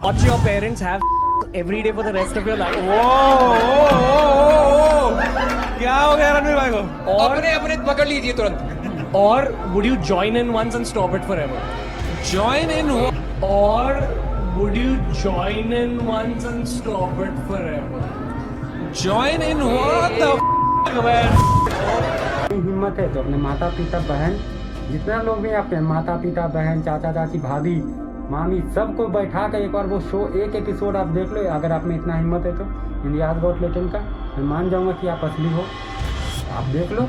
watch your parents have every day for the rest of your life? क्या हो गया रणवीर भाई को? अपने अपने पकड़ लीजिए तुरंत। Or would you join in once and stop it forever? Join in हो? Or would you join in once and stop it forever? Join in what the f man? हिम्मत है तो अपने माता पिता बहन जितना लोग भी आपके माता पिता बहन चाचा चाची भाभी मामी सबको बैठा कर एक बार वो शो एक एपिसोड आप देख लो। अगर आप में इतना हिम्मत है तो इंडियाज गॉट टैलेंट का मैं मान जाऊंगा कि आप असली हो। आप देख लो,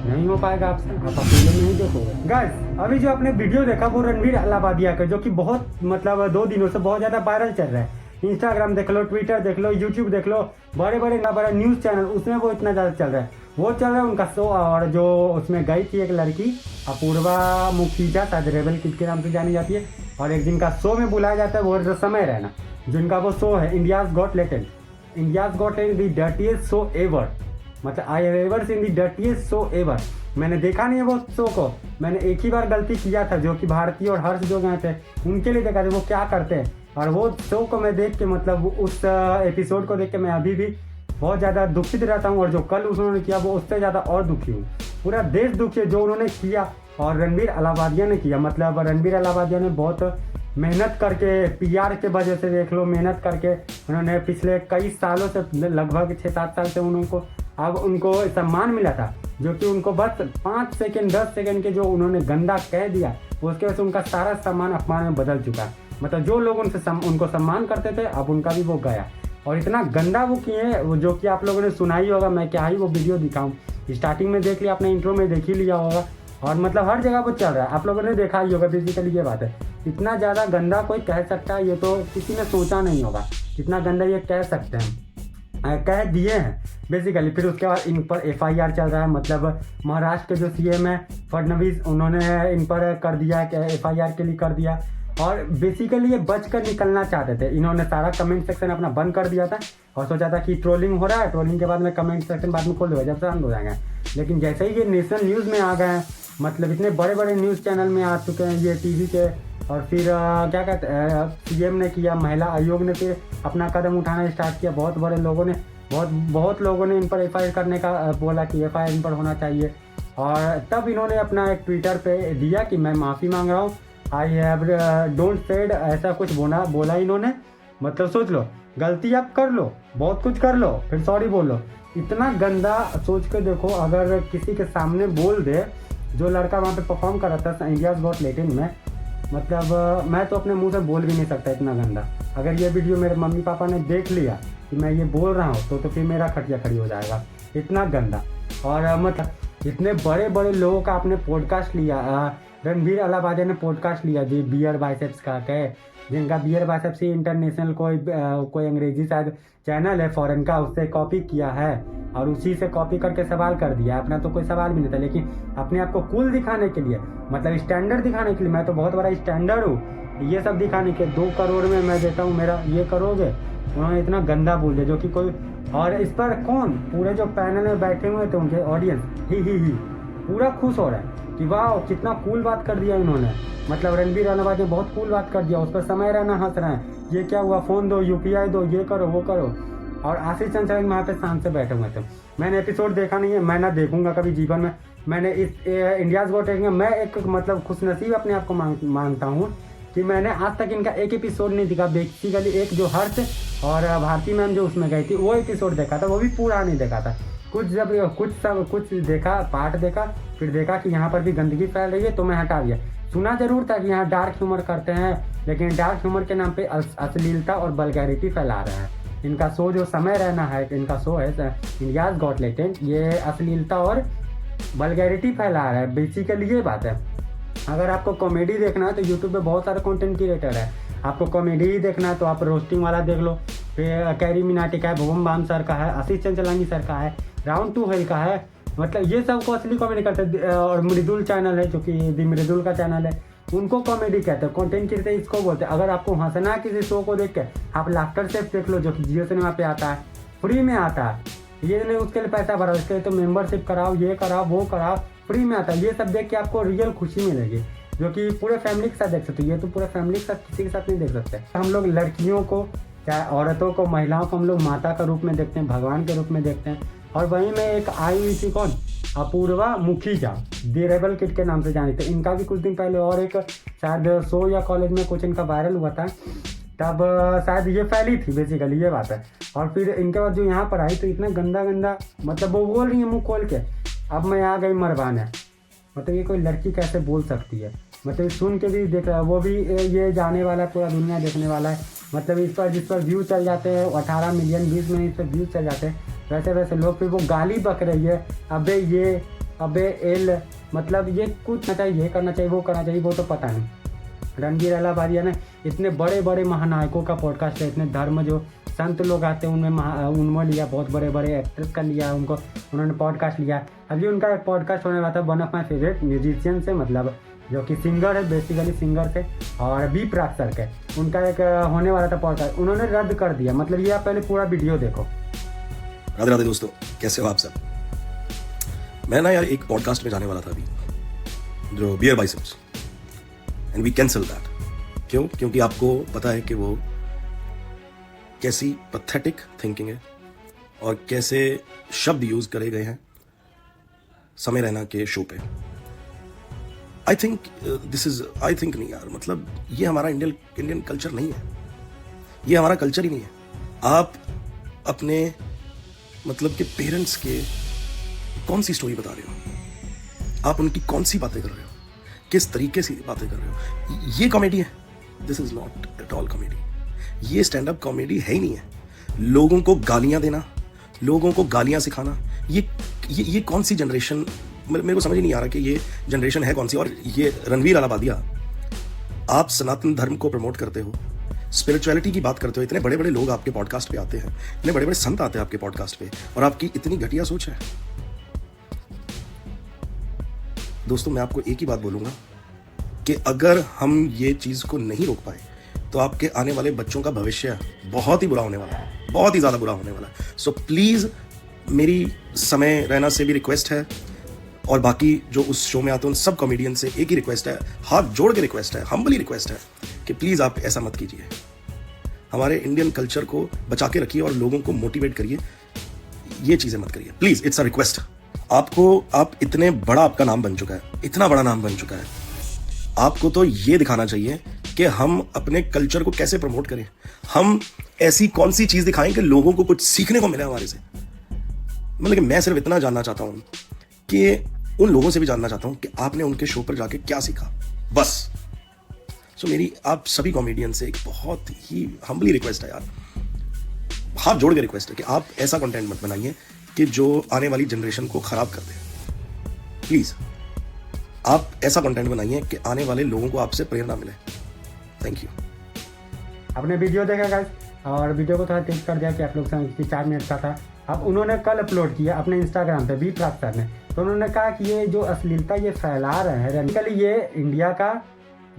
नहीं हो पाएगा आपसे, आप अकेले नहीं देखोगे। गाइस अभी जो आपने वीडियो देखा वो रणवीर अलाहाबादिया का, जो कि बहुत मतलब 2 दिनों से बहुत ज़्यादा वायरल चल रहा है। इंस्टाग्राम देख लो, ट्विटर देख लो, यूट्यूब देख लो, बड़े बड़े न्यूज़ चैनल उसमें वो इतना ज़्यादा चल रहा है। वो चल रहा है उनका शो। और जो उसमें गई थी एक लड़की अपूर्वा मुखीजा, शायद रेबल किड के नाम से जानी जाती है, और एक जिनका शो में बुलाया जाता है वो समय रैना, जिनका वो शो है India's got talent. India's got talent the dirtiest show ever, मतलब I have ever seen the dirtiest show ever. मैंने देखा नहीं है वो शो को, मैंने एक ही बार गलती किया था, जो कि भारती और हर्ष जो गए थे उनके लिए देखा था वो क्या करते हैं। और वो शो को मैं देख के मतलब उस एपिसोड को देख के मैं अभी भी बहुत ज़्यादा दुखित रहता हूँ। और जो कल उन्होंने किया वो उससे ज़्यादा और दुखी हूँ। पूरा देश दुखी है जो उन्होंने किया। और रणवीर अलाहाबादिया ने किया, मतलब रणवीर अलाहाबादिया ने बहुत मेहनत करके पीआर के वजह से देख लो, मेहनत करके उन्होंने पिछले कई सालों से लगभग 6-7 साल से उनको अब उनको सम्मान मिला था, जो कि उनको बस 5 सेकेंड 10 सेकेंड के जो उन्होंने गंदा कह दिया उसके वजह से उनका सारा सम्मान अपमान में बदल चुका है। मतलब जो लोग उनको सम्मान करते थे अब उनका भी वो गया। और इतना गंदा वो किए जो कि आप लोगों ने सुना ही होगा, मैं क्या ही वो वीडियो दिखाऊं। स्टार्टिंग में देख लिया आपने, इंट्रो में देख ही लिया होगा, और मतलब हर जगह वो चल रहा है, आप लोगों ने देखा ही होगा। बेसिकली ये बात है, इतना ज़्यादा गंदा कोई कह सकता है ये तो किसी ने सोचा नहीं होगा, इतना गंदा ये कह सकते हैं, कह दिए हैं बेसिकली। फिर उसके बाद इन पर FIR चल रहा है, मतलब महाराष्ट्र के जो CM है फडणवीस, उन्होंने इन पर कर दिया है, FIR के लिए कर दिया। और बेसिकली ये बच कर निकलना चाहते थे, इन्होंने सारा कमेंट सेक्शन अपना बंद कर दिया था और सोचा था कि ट्रोलिंग हो रहा है, ट्रोलिंग के बाद में कमेंट सेक्शन बाद में खोल देगा जब से बंद हो जाएंगे। लेकिन जैसे ही ये नेशनल न्यूज़ में आ गए हैं, मतलब इतने बड़े बड़े न्यूज़ चैनल में आ चुके हैं ये TV के, और फिर क्या कहते हैं CM ने किया, महिला आयोग ने फिर अपना कदम उठाना स्टार्ट किया। बहुत बड़े लोगों ने बहुत लोगों ने इन पर FIR करने का बोला कि FIR इन पर होना चाहिए। और तब इन्होंने अपना एक ट्विटर पे दिया कि मैं माफ़ी मांग रहा हूँ, आई हैव डोंट सेड, ऐसा कुछ बोला इन्होंने। मतलब सोच लो, गलती आप कर लो, बहुत कुछ कर लो, फिर सॉरी बोल लो। इतना गंदा सोच के देखो, अगर किसी के सामने बोल दे, जो लड़का वहाँ पे परफॉर्म कर रहा था इंडियाज गॉट टैलेंट में, मतलब मैं तो अपने मुंह से बोल भी नहीं सकता इतना गंदा। अगर ये वीडियो मेरे मम्मी पापा ने देख लिया कि मैं ये बोल रहा हूँ तो फिर मेरा खटिया खड़ी हो जाएगा, इतना गंदा। और मतलब इतने बड़े बड़े लोगों का आपने पॉडकास्ट लिया, रणवीर अलाहाबादिया ने पॉडकास्ट लिया जी बियर बाइसेप्स का कहे, जिनका बियर बाइसेप्स ही इंटरनेशनल कोई अंग्रेजी शायद चैनल है फॉरेन का, उससे कॉपी किया है और उसी से कॉपी करके सवाल कर दिया। अपना तो कोई सवाल भी नहीं था, लेकिन अपने आप को कूल दिखाने के लिए, मतलब स्टैंडर्ड दिखाने के लिए, मैं तो बहुत बड़ा स्टैंडर्ड हूँ, ये सब दिखाने के 2 करोड़ में मैं देता हूँ, मेरा ये करोगे। उन्होंने इतना गंदा बोल दिया जो कि कोई, और इस पर कौन पूरे जो पैनल में बैठे हुए थे उनके ऑडियंस ही पूरा खुश हो रहा है कि वाह कितना कूल बात कर दिया इन्होंने। मतलब रणवीर अलाहाबादिया ने बहुत कूल बात कर दिया, उस पर समय रहना हंस रहे हैं, ये क्या हुआ, फ़ोन दो, UPI दो, ये करो वो करो। और आशीष चंचल वहाँ पे शांत से बैठे हुए थे। मैंने एपिसोड देखा नहीं है, मैं ना देखूंगा कभी जीवन में। मैंने इस इंडियाज गॉट टैलेंट में मैं एक मतलब खुशनसीब अपने आप को मानता हूँ कि मैंने आज तक इनका एक एपिसोड नहीं देखा। बेसिकली एक जो हर्ष और भारती मैम जो उसमें गई थी वो एपिसोड देखा था, वो भी पूरा नहीं देखा था। कुछ देखा, पार्ट देखा, फिर देखा कि यहाँ पर भी गंदगी फैल रही है तो मैं हटा दिया। सुना जरूर था कि यहाँ डार्क ह्यूमर करते हैं, लेकिन डार्क ह्यूमर के नाम पे अश्लीलता और वल्गैरिटी फैला रहे हैं। इनका शो जो समय रहना है, इनका शो है इंडियाज गॉट टैलेंट, ये अश्लीलता और वल्गैरिटी फैला रहा है, बेसिकली ये बात है। अगर आपको कॉमेडी देखना है तो यूट्यूब पे बहुत सारे कंटेंट क्रिएटर है, आपको कॉमेडी ही देखना है तो आप रोस्टिंग वाला देख लो, फिर कैरी मिनाटी का है, भुवन बाम सर का है, आशीष चंचलानी सर का है, राउंड 2 हेल का है, मतलब ये सब को असली कॉमेडी करते हैं। और मृदुल चैनल है जो कि दी मृदुल का चैनल है, उनको कॉमेडी कहते हैं, कंटेंट क्रिएटर इसको बोलते हैं। अगर आपको हंसना है किसी शो को देख के, आप लाफ्टर शेफ देख लो जो कि जियो सिनेमा पे आता है, फ्री में आता है, ये नहीं उसके लिए पैसा भराओ, इसके लिए तो मेंबरशिप कराओ, ये कराओ वो कराओ, फ्री में आता है। ये सब देख के आपको रियल खुशी मिलेगी। जो कि पूरे फैमिली के साथ देख सकते हो। ये तो पूरे फैमिली के साथ किसी के साथ नहीं देख सकते। हम लोग लड़कियों को, चाहे औरतों को, महिलाओं को हम लोग माता का रूप में देखते हैं, भगवान के रूप में देखते हैं। और वहीं में एक आई हुई थी कौन, अपूर्वा मुखीजा, दी रेबल किड के नाम से जानी थी। इनका भी कुछ दिन पहले और एक शायद शो या कॉलेज में कुछ इनका वायरल हुआ था, तब शायद ये फैली थी बेसिकली, ये बात है। और फिर इनके बाद जो यहाँ पर आई तो इतना गंदा गंदा, मतलब वो बोल रही है मुँह खोल के, अब मैं आ गई मरवाने। मतलब ये कोई लड़की कैसे बोल सकती है? मतलब सुन के भी देख रहा है, वो भी ये जाने वाला, पूरा दुनिया देखने वाला है। मतलब इस पर जिस पर व्यू चल जाते हैं 18 मिलियन 20 मिलियन इस पर व्यू चल जाते हैं, वैसे वैसे लोग फिर वो गाली बक रही है, अबे ये, अबे एल, मतलब ये कुछ ना चाहिए, ये करना चाहिए, वो करना चाहिए, वो तो पता नहीं। रणबीर अलाहाबादिया ने इतने बड़े बड़े महानायकों का पॉडकास्ट है, इतने धर्म जो संत लोग आते हैं उनमें लिया, बहुत बड़े बड़े एक्ट्रेस का लिया, उनको उन्होंने पॉडकास्ट लिया। अभी उनका एक पॉडकास्ट होने वाला था one of my favourite musician से, मतलब जो कि सिंगर है, बेसिकली सिंगर थे, और बी प्राक सर के, उनका एक होने वाला था पॉडकास्ट, उन्होंने रद्द कर दिया। मतलब ये आप पहले पूरा वीडियो देखो। राधे राधे दोस्तों, कैसे हो आप सब? मैं ना यार एक पॉडकास्ट में जाने वाला था अभी, जो bear biceps, and we cancel that. क्यों? क्योंकि आपको पता है कि वो कैसी पैथेटिक थिंकिंग है और कैसे शब्द यूज करे गए हैं समय रैना के शो पे। आई थिंक नहीं यार, मतलब ये हमारा इंडियन कल्चर नहीं है, ये हमारा कल्चर ही नहीं है। आप अपने मतलब के पेरेंट्स के कौन सी स्टोरी बता रहे हो? आप उनकी कौन सी बातें कर रहे हो? किस तरीके से बातें कर रहे हो? ये कॉमेडी है? This is not at all comedy. ये स्टैंड अप कॉमेडी है ही नहीं है। लोगों को गालियां देना, लोगों को गालियां सिखाना, ये कौन सी जनरेशन, मेरे को समझ ही नहीं आ रहा कि ये जनरेशन है कौन सी। और ये रणबीर अलाहाबादिया, आप सनातन धर्म को प्रमोट करते हो, स्पिरिचुअलिटी की बात करते हो, इतने बड़े बड़े लोग आपके पॉडकास्ट पे आते हैं, इतने बड़े बड़े संत आते हैं आपके पॉडकास्ट पे, और आपकी इतनी घटिया सोच है। दोस्तों, मैं आपको एक ही बात बोलूंगा कि अगर हम ये चीज को नहीं रोक पाए तो आपके आने वाले बच्चों का भविष्य बहुत ही बुरा होने वाला है, बहुत ही ज्यादा बुरा होने वाला है। सो प्लीज, मेरी समय रैना से भी रिक्वेस्ट है, और बाकी जो उस शो में आते हैं उन सब कॉमेडियन से एक ही रिक्वेस्ट है, हाथ जोड़ के रिक्वेस्ट है, हम्बली रिक्वेस्ट है कि प्लीज आप ऐसा मत कीजिए। हमारे इंडियन कल्चर को बचा के रखिए और लोगों को मोटिवेट करिए, ये चीजें मत करिए प्लीज। It's a request. आप इतने बड़ा आपका नाम बन चुका है, इतना बड़ा नाम बन चुका है, आपको तो ये दिखाना चाहिए कि हम अपने कल्चर को कैसे प्रमोट करें। हम ऐसी कौन सी चीज दिखाएं कि लोगों को कुछ सीखने को मिले हमारे से। मतलब कि मैं सिर्फ इतना जानना चाहता हूं कि उन लोगों से भी जानना चाहता हूं कि आपने उनके शो पर जाके क्या सीखा, बस। सो मेरी आप सभी कॉमेडियन से एक बहुत ही हम्बली रिक्वेस्ट है यार, हाथ जोड़ के रिक्वेस्ट है कि आप ऐसा कंटेंट मत बनाइए कि जो आने वाली जनरेशन को खराब कर दे। प्लीज आप ऐसा कंटेंट बनाइए कि आने वाले लोगों को आपसे प्रेरणा मिले। Thank you. आपने वीडियो देखा गाइस, और वीडियो को थोड़ा तेज कर दिया कि आप लोग समझ कि 4 मिनट का था। अब उन्होंने कल अपलोड किया अपने इंस्टाग्राम पे, बी प्राक सर ने, तो उन्होंने कहा कि ये जो अश्लीलता ये फैला रहे हैं, बेसिकली ये इंडिया का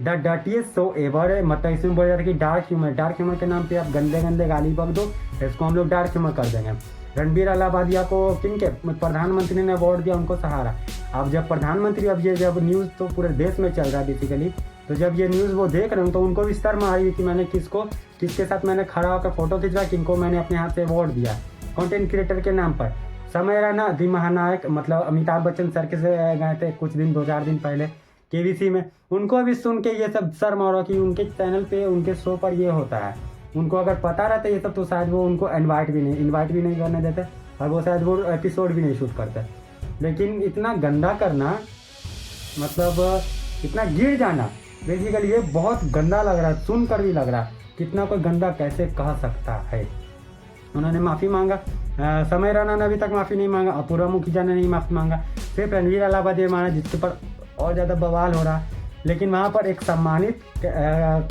द डर्टीएस्ट शो एवर है। मतलब इसमें बोला जाता है कि डार्क ह्यूमर के नाम पे आप गंदे गंदे गाली बक दो, इसको हम लोग डार्क ह्यूमर कर देंगे। रणबीर अलाहाबादिया को किनके प्रधानमंत्री ने अवार्ड दिया, उनको सहारा। अब जब प्रधानमंत्री, अब ये जब न्यूज़ तो पूरे देश में चल रहा है बेसिकली, तो जब ये न्यूज़ वो देख रहे हो तो उनको भी शर्म आ रही है कि मैंने किसके साथ मैंने खड़ा होकर फोटो खिंचवा, किनको मैंने अपने हाथ से अवार्ड दिया कंटेंट क्रिएटर के नाम पर। समय रैना दी महानायक, मतलब अमिताभ बच्चन सर के से गए थे कुछ दिन 2-4 दिन पहले केबीसी में, उनको भी सुन के ये सब शर्म आ रहा कि उनके चैनल पे, उनके शो पर ये होता है। उनको अगर पता रहता ये सब तो शायद वो उनको इनवाइट भी नहीं करने देते, और वो शायद वो एपिसोड भी नहीं शूट करते। लेकिन इतना गंदा करना, मतलब इतना गिर जाना, बेसिकली ये बहुत गंदा लग रहा है, सुनकर भी लग रहा है कितना कोई गंदा कैसे कह सकता है। उन्होंने माफ़ी मांगा, समय रैना ने अभी तक माफ़ी नहीं मांगा, अपूर्वा मुखीजा ने नहीं माफ़ी मांगा, सिर्फ रणबीर अलाहाबादिया माना, जिसके पर और ज़्यादा बवाल हो रहा। लेकिन वहाँ पर एक सम्मानित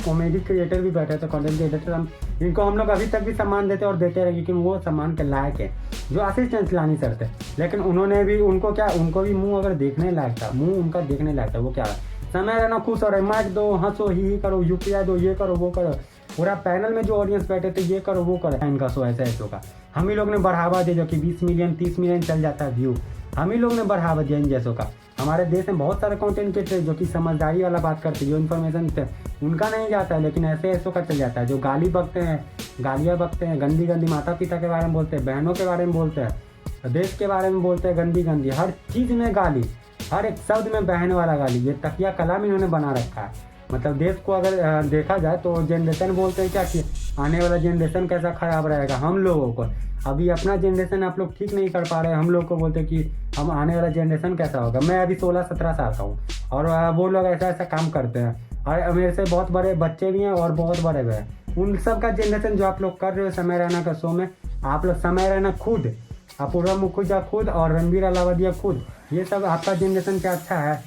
कॉमेडी क्रिएटर भी बैठे थे, कंटेंट क्रिएटर, इनको हम लोग अभी तक भी सम्मान देते और देते रहेंगे, क्योंकि वो सम्मान के लायक है, जो आशीष चंचलानी सर थे। लेकिन उन्होंने भी, उनको भी मुंह अगर देखने लायक था, मुंह उनका देखने लायक था, वो क्या है, समय रहना खुश हो रहे, माइक दो, हंसो, ही करो, यूपीआई दो, ये करो, वो करो, पूरा पैनल में जो ऑडियंस बैठे थे ये करो, वो करो, इनका शो ऐसा शो का हम ही लोग ने बढ़ावा दिया, जो कि 20 मिलियन 30 मिलियन चल जाता है व्यू, हम ही लोग ने बढ़ावा दिया इन जैसों का। हमारे देश में बहुत सारे कंटेंट क्रिएटर जो कि समझदारी वाला बात करते हैं, जो इन्फॉर्मेशन उनका नहीं जाता है, लेकिन ऐसे ऐसों का चल जाता है। जो गाली बकते हैं, गालियाँ बकते हैं, गंदी गंदी माता पिता के बारे में बोलते हैं, बहनों के बारे में बोलते हैं, देश के बारे में बोलते हैं, गंदी गंदी हर चीज़ में गाली, हर एक शब्द में बहन वाला गाली। ये तकिया कलाम इन्होंने बना रखा है। मतलब देश को अगर देखा जाए तो जनरेशन बोलते हैं क्या कि आने वाला जनरेशन कैसा ख़राब रहेगा हम लोगों को। अभी अपना जनरेशन आप लोग ठीक नहीं कर पा रहे हैं, हम लोग को बोलते हैं कि हम आने वाला जनरेशन कैसा होगा। मैं अभी 16-17 साल का हूँ और वो लोग ऐसा ऐसा काम करते हैं, और मेरे से बहुत बड़े बच्चे भी हैं और बहुत बड़े भी हैं। उन सब का जनरेशन जो आप लोग कर रहे हो समय रैना का शो में, आप लोग समय रैना खुद, अपूर्वा मुखर्जी खुद और रणबीर अलावदिया खुद, ये सब आपका जनरेशन क्या अच्छा है?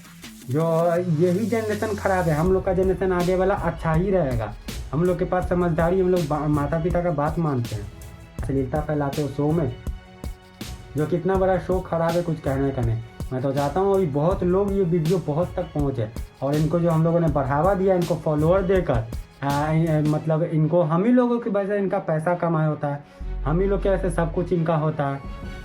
जो यही जनरेशन ख़राब है। हम लोग का जनरेशन आगे वाला अच्छा ही रहेगा। हम लोग के पास समझदारी, हम लोग माता पिता का बात मानते हैं। अश्लीलता फैलाते हो शो में, जो कितना बड़ा शो ख़राब है, कुछ कहने का नहीं। मैं तो चाहता हूँ अभी बहुत लोग ये वीडियो बहुत तक पहुँचे, और इनको जो हम लोगों ने बढ़ावा दिया, इनको फॉलोअर देकर, मतलब इनको हम ही लोगों की वजह से इनका पैसा कमाया होता है, हम ही लोग के वजह से सब कुछ इनका होता है,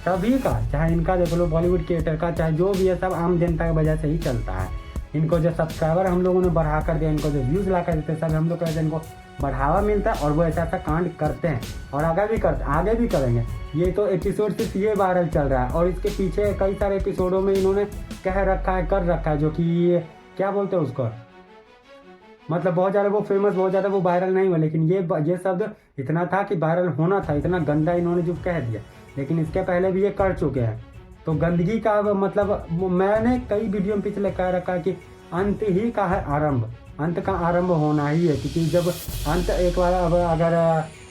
सभी का, चाहे इनका देख लो बॉलीवुड क्रिएटर का, चाहे जो भी है, सब आम जनता की वजह से ही चलता है। इनको जो सब्सक्राइबर हम लोगों ने बढ़ा कर दिया, इनको जो व्यूज़ ला कर देते, सब हम लोग की वजह से इनको बढ़ावा मिलता है, और वो ऐसा ऐसा कांड करते हैं और आगे भी करेंगे। ये तो एपिसोड सिर्फ ये वायरल चल रहा है, और इसके पीछे कई सारे एपिसोडों में इन्होंने कह रखा है, कर रखा है, जो कि क्या बोलते हैं उसको, मतलब बहुत ज़्यादा वो फेमस, बहुत ज़्यादा वो वायरल नहीं हुआ, लेकिन ये शब्द इतना था कि वायरल होना था, इतना गंदा इन्होंने जो कह दिया। लेकिन इसके पहले भी ये कर चुके हैं। तो गंदगी का मतलब मैंने कई वीडियो में पिछले कह रखा है कि अंत ही का है आरंभ, अंत का आरंभ होना ही है, क्योंकि जब अंत एक बार अगर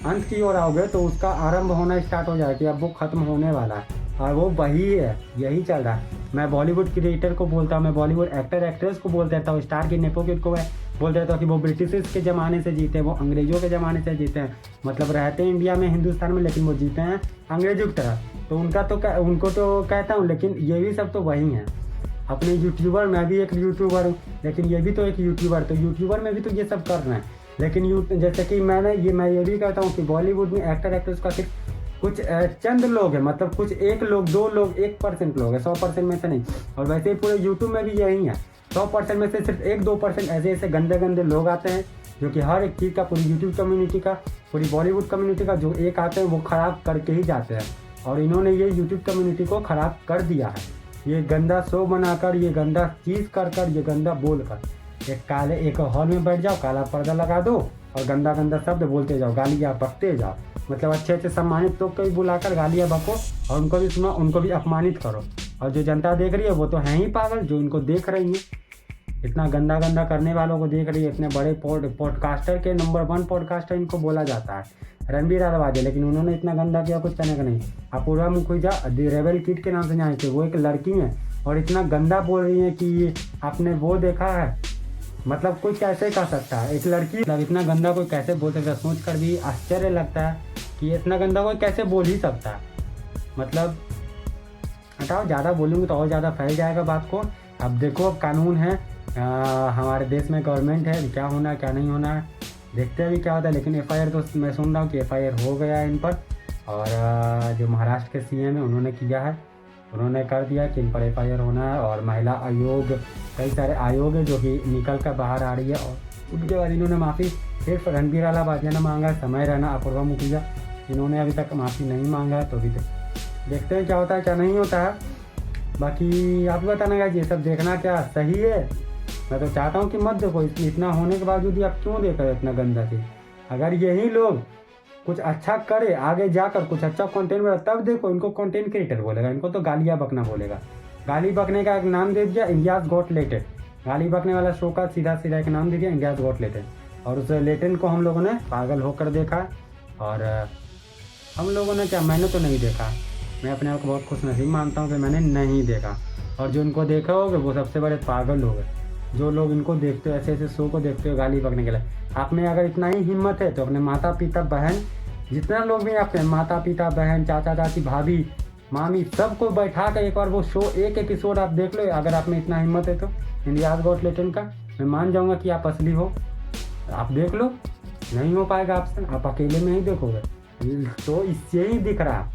अंत की ओर आओगे तो उसका आरंभ होना स्टार्ट हो जाए कि अब वो ख़त्म होने वाला है, और वो वही है, यही चल रहा है। मैं बॉलीवुड क्रिएटर को बोलता हूँ, मैं बॉलीवुड एक्टर एक्ट्रेस को बोल देता हूँ, स्टार की नेपो किड को बोल देता हूँ कि वो ब्रिटिश के ज़माने से जीते हैं, वो अंग्रेज़ों के ज़माने से जीते हैं, मतलब रहते हैं इंडिया में, हिंदुस्तान में, लेकिन वो जीते हैं अंग्रेज़ों की तरह। तो उनको तो कहता हूँ, लेकिन ये भी सब तो वही हैं। अपने यूट्यूबर, मैं भी एक यूट्यूबर हूँ, लेकिन ये भी तो एक यूट्यूबर, तो यूट्यूबर में भी तो ये सब कर रहे हैं। लेकिन जैसे कि मैं ये भी कहता हूँ कि बॉलीवुड में एक्टर एक्ट्रेस का सिर्फ कुछ चंद लोग हैं, मतलब कुछ 1 लोग 2 लोग 1% लोग हैं, 100% में से नहीं। और वैसे ही पूरे यूट्यूब में भी यही है, 100% में से सिर्फ 1-2% ऐसे गंदे गंदे लोग आते हैं, जो कि हर एक चीज़ का, पूरी यूट्यूब कम्युनिटी का, पूरी बॉलीवुड कम्युनिटी का जो एक आते हैं वो ख़राब करके ही जाते हैं। और इन्होंने ये यूट्यूब कम्युनिटी को ख़राब कर दिया है। ये गंदा शो बनाकर, ये गंदा चीज़ कर, ये गंदा बोल कर, एक हॉल में बैठ जाओ, काला पर्दा लगा दो और गंदा गंदा शब्द बोलते जाओ, गालियाँ बकते जाओ। मतलब अच्छे सम्मानित लोग को भी बुलाकर गालियाँ बको, और उनको भी सुनो, उनको भी अपमानित करो। और जो जनता देख रही है वो तो हैं ही पागल, जो इनको देख रही है, इतना गंदा गंदा करने वालों को देख रही है। इतने बड़े पॉडकास्टर के नंबर 1 पॉडकास्टर इनको बोला जाता है, रणबीर अलावदिया, लेकिन उन्होंने इतना गंदा किया, कुछ करने का नहीं। अपूर्वा मुखर्जी रेबल किड के नाम से जाने थे, वो एक लड़की है और इतना गंदा बोल रही है कि आपने वो देखा है, मतलब कोई कैसे कर सकता है, एक लड़की मतलब इतना गंदा कोई कैसे बोल सकता है। सोच कर भी आश्चर्य लगता है कि इतना गंदा कोई कैसे बोल ही सकता है। मतलब हटाओ, ज़्यादा बोलूँगी तो और ज़्यादा फैल जाएगा बात को। अब देखो, अब कानून है, हमारे देश में गवर्नमेंट है, क्या होना है क्या नहीं होना है, देखते हैं अभी क्या होता है। लेकिन FIR तो मैं सुन रहा हूँ कि FIR हो गया है इन पर, और जो महाराष्ट्र के CM है उन्होंने किया है, उन्होंने कर दिया कि इन पर FIR होना है। और महिला आयोग, कई सारे आयोग है जो कि निकल कर बाहर आ रही है, और उनके बाद इन्होंने माफ़ी सिर्फ रणबीर अलावदिया ने मांगा है, समय रैना, अपूर्वा मुखर्जी, इन्होंने अभी तक माफ़ी नहीं मांगा है। तो अभी देखते हैं क्या होता है क्या नहीं होता है। बाकी आप बताना गाइस, ये सब देखना क्या सही है? मैं तो चाहता हूँ कि मत देखो, इतना होने के बावजूद भी आप क्यों देख रहे हो इतना गंदा चीज़। अगर यही लोग कुछ अच्छा करे, आगे जाकर कुछ अच्छा कंटेंट बना, तब देखो इनको कंटेंट क्रिएटर बोलेगा, इनको तो गालियाँ बकना बोलेगा। गाली बकने का एक नाम दे दिया, इंडियाज़ गॉट लेटेड। गाली बकने वाला शो का सीधा एक नाम दे दिया, इंडियाज़ गॉट लेटेड। और उस लेटेंट को हम लोगों ने पागल होकर देखा, और हम लोगों ने क्या, मैंने तो नहीं देखा, मैं अपने आप को बहुत खुशनसीब मानता हूँ कि मैंने नहीं देखा। और जो इनको देखा होगा वो सबसे बड़े पागल हो गए, जो लोग इनको देखते हो, ऐसे शो को देखते हो गाली बकने के लिए। आप में अगर इतना ही हिम्मत है तो अपने माता पिता बहन, जितना लोग भी आपके माता पिता बहन चाचा चाची भाभी मामी सबको बैठा कर एक बार वो शो, एक एपिसोड आप देख लो। अगर आप में इतना हिम्मत है तो इंडियाज़ गॉट लेटेंट का, मैं मान जाऊँगा कि आप असली हो, आप देख लो। नहीं हो पाएगा आपसे, आप अकेले में ही देखोगे। तो इससे ही दिख रहा,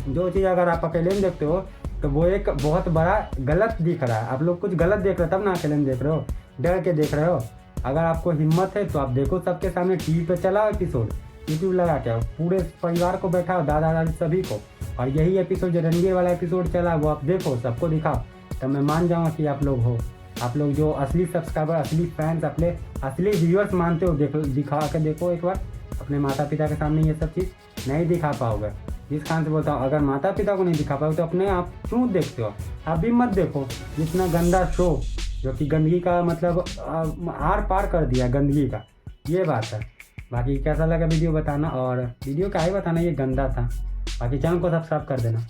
जो चीज़ अगर आप अकेले में देखते हो, तो वो एक बहुत बड़ा गलत दिख रहा है। आप लोग कुछ गलत देख रहे हो तब ना अकेले में देख रहे हो, डर के देख रहे हो। अगर आपको हिम्मत है तो आप देखो सबके सामने, टीवी पे चलाओ एपिसोड, यूट्यूब लगा के पूरे परिवार को बैठाओ, दादा दादी सभी को, और यही एपिसोड जो रणवीर वाला एपिसोड चला वो आप देखो, सबको दिखाओ, तब मैं मान जाऊँगा कि आप लोग हो, आप लोग जो असली सब्सक्राइबर, असली फैंस, अपने असली व्यूअर्स मानते हो, दिखा के देखो एक बार अपने माता पिता के सामने। ये सब चीज़ नहीं दिखा पाओगे। जिस कारण से बोलता हूँ, अगर माता पिता को नहीं दिखा पाओगे तो अपने आप क्यों देखते हो? आप भी मत देखो। जितना गंदा शो जो कि गंदगी का मतलब आर पार कर दिया गंदगी का, ये बात है। बाकी कैसा लगा वीडियो बताना, और वीडियो का ही बताना, ये गंदा था। बाकी चैनल को सब्सक्राइब कर देना।